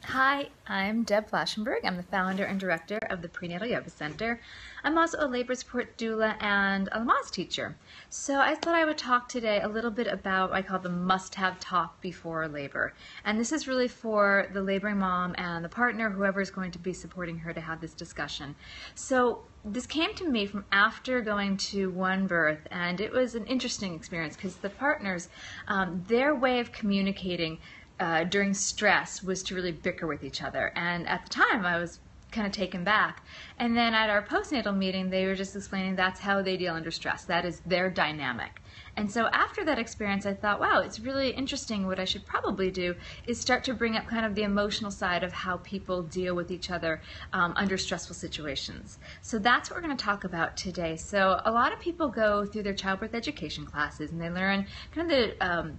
Hi, I'm Deb Flashenberg. I'm the founder and director of the Prenatal Yoga Center. I'm also a labor support doula and a Lamaze teacher. So I thought I would talk today a little bit about what I call the must-have talk before labor. And this is really for the laboring mom and the partner, whoever is going to be supporting her, to have this discussion. So this came to me from after going to one birth, and it was an interesting experience because the partners, their way of communicating during stress was to really bicker with each other. And at the time, I was kind of taken back. And then at our postnatal meeting, they were just explaining that's how they deal under stress. That is their dynamic. And so after that experience, I thought, wow, it's really interesting. What I should probably do is start to bring up kind of the emotional side of how people deal with each other under stressful situations. So that's what we're going to talk about today. So a lot of people go through their childbirth education classes and they learn kind of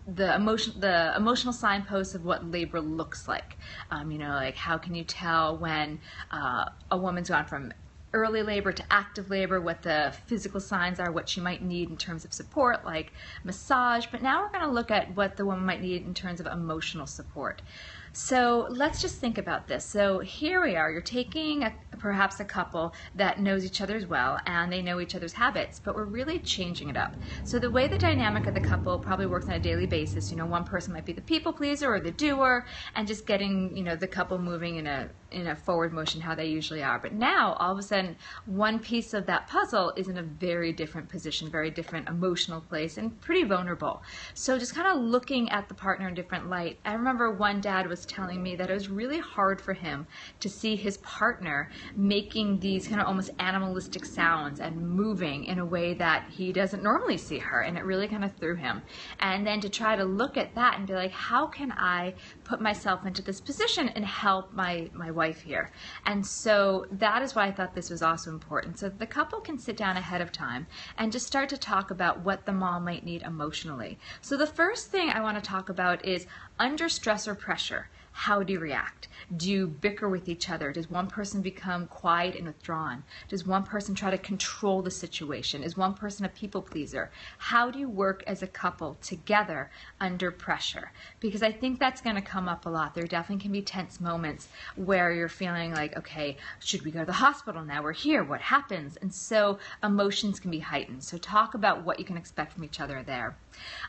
the emotional signposts of what labor looks like. Like how can you tell when a woman's gone from early labor to active labor, what the physical signs are, what she might need in terms of support, like massage. But now we're going to look at what the woman might need in terms of emotional support. So let's just think about this. So here we are. You're taking perhaps a couple that knows each other well and they know each other's habits, but we're really changing it up. So the way the dynamic of the couple probably works on a daily basis, one person might be the people pleaser or the doer, and just getting the couple moving in a forward motion how they usually are. But now all of a sudden one piece of that puzzle is in a very different position, very different emotional place, and pretty vulnerable. So just kind of looking at the partner in different light. I remember one dad was telling me that it was really hard for him to see his partner making these kind of almost animalistic sounds and moving in a way that he doesn't normally see her, and it really kind of threw him. And then to try to look at that and be like, how can I put myself into this position and help my wife here? And so that is why I thought this was also important. So the couple can sit down ahead of time and just start to talk about what the mom might need emotionally. So the first thing I want to talk about is under stress or pressure. How do you react? Do you bicker with each other? Does one person become quiet and withdrawn? Does one person try to control the situation? Is one person a people pleaser? How do you work as a couple together under pressure? Because I think that's going to come up a lot. There definitely can be tense moments where you're feeling like, okay, should we go to the hospital now? We're here. What happens? And so emotions can be heightened. So talk about what you can expect from each other there.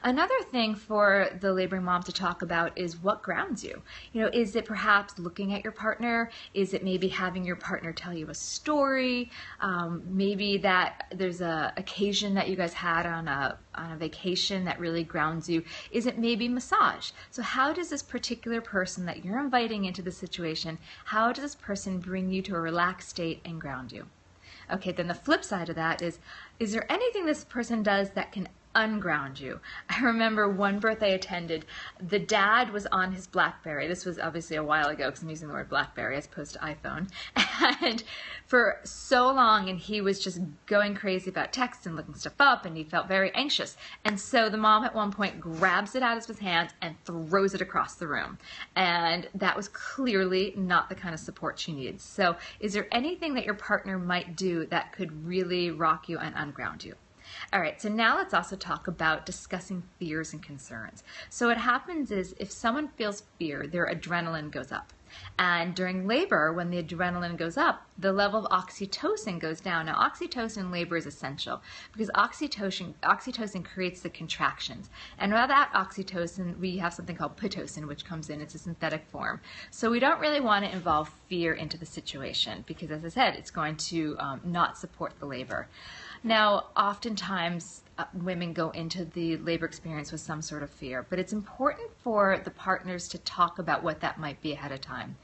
Another thing for the laboring mom to talk about is what grounds you. Is it perhaps looking at your partner? Is it maybe having your partner tell you a story? Maybe that there's a occasion that you guys had on a vacation that really grounds you. Is it maybe massage? So how does this particular person that you're inviting into the situation, how does this person bring you to a relaxed state and ground you? Okay, then the flip side of that is there anything this person does that can unground you? I remember one birth I attended, the dad was on his BlackBerry. This was obviously a while ago because I'm using the word BlackBerry as opposed to iPhone. And for so long, and he was just going crazy about text and looking stuff up, and he felt very anxious. And so the mom at one point grabs it out of his hand and throws it across the room. And that was clearly not the kind of support she needs. So is there anything that your partner might do that could really rock you and unground you? All right, so now let's also talk about discussing fears and concerns. So what happens is if someone feels fear, their adrenaline goes up. And during labor, when the adrenaline goes up, the level of oxytocin goes down. Now, oxytocin in labor is essential because oxytocin creates the contractions. And without oxytocin, we have something called pitocin, which comes in. It's a synthetic form. So we don't really want to involve fear into the situation because, as I said, it's going to not support the labor. Now, oftentimes, women go into the labor experience with some sort of fear, but it's important for the partners to talk about what that might be ahead of time.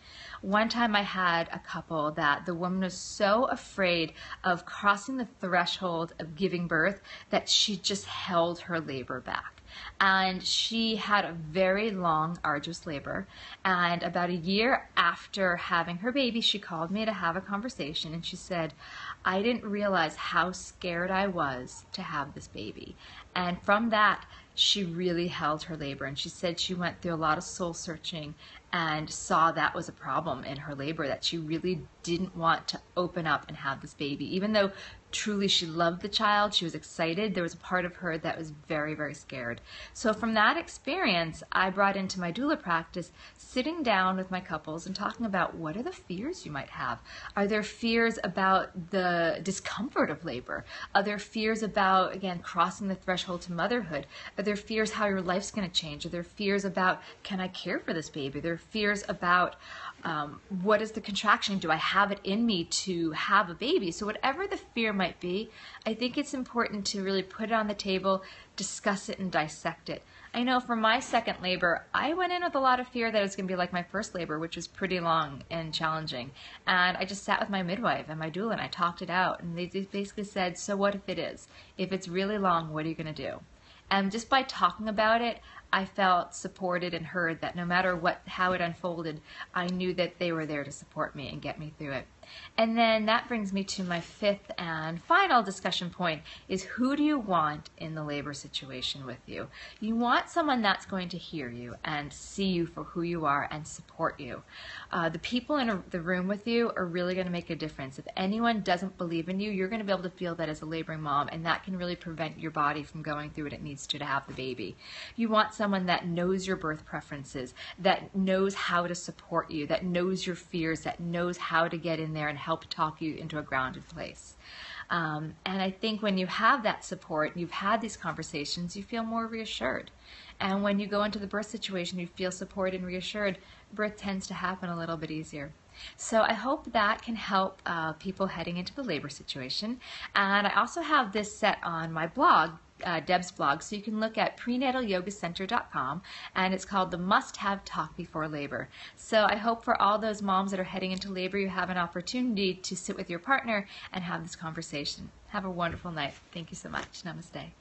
One time I had a couple that the woman was so afraid of crossing the threshold of giving birth that she just held her labor back. And she had a very long, arduous labor. And about a year after having her baby, she called me to have a conversation, and she said, I didn't realize how scared I was to have this baby. And from that, she really held her labor, and she said she went through a lot of soul searching and saw that was a problem in her labor, that she really didn't want to open up and have this baby. Even though truly she loved the child, she was excited, there was a part of her that was very, very scared. So from that experience, I brought into my doula practice sitting down with my couples and talking about what are the fears you might have. Are there fears about the discomfort of labor? Are there fears about, again, crossing the threshold to motherhood? Are there fears how your life's going to change? Are there fears about, can I care for this baby? Are there fears about what is the contraction? Do I have it in me to have a baby? So whatever the fear might be, I think it's important to really put it on the table, discuss it, and dissect it. I know for my second labor, I went in with a lot of fear that it was going to be like my first labor, which was pretty long and challenging. And I just sat with my midwife and my doula and I talked it out. And they basically said, so what if it is? If it's really long, what are you going to do? And just by talking about it, I felt supported and heard, that no matter how it unfolded, I knew that they were there to support me and get me through it. And then that brings me to my fifth and final discussion point, is who do you want in the labor situation with you? You want someone that's going to hear you and see you for who you are and support you. The people in the room with you are really going to make a difference. If anyone doesn't believe in you, you're going to be able to feel that as a laboring mom, and that can really prevent your body from going through what it needs to have the baby. You want someone that knows your birth preferences, that knows how to support you, that knows your fears, that knows how to get in there and help talk you into a grounded place. And I think when you have that support, you've had these conversations, you feel more reassured. And when you go into the birth situation, you feel supported and reassured, birth tends to happen a little bit easier. So I hope that can help people heading into the labor situation. And I also have this set on my blog, Deb's blog, so you can look at prenatalyogacenter.com, and it's called the Must-Have Talk Before Labor. So I hope for all those moms that are heading into labor, you have an opportunity to sit with your partner and have this conversation. Have a wonderful night. Thank you so much. Namaste.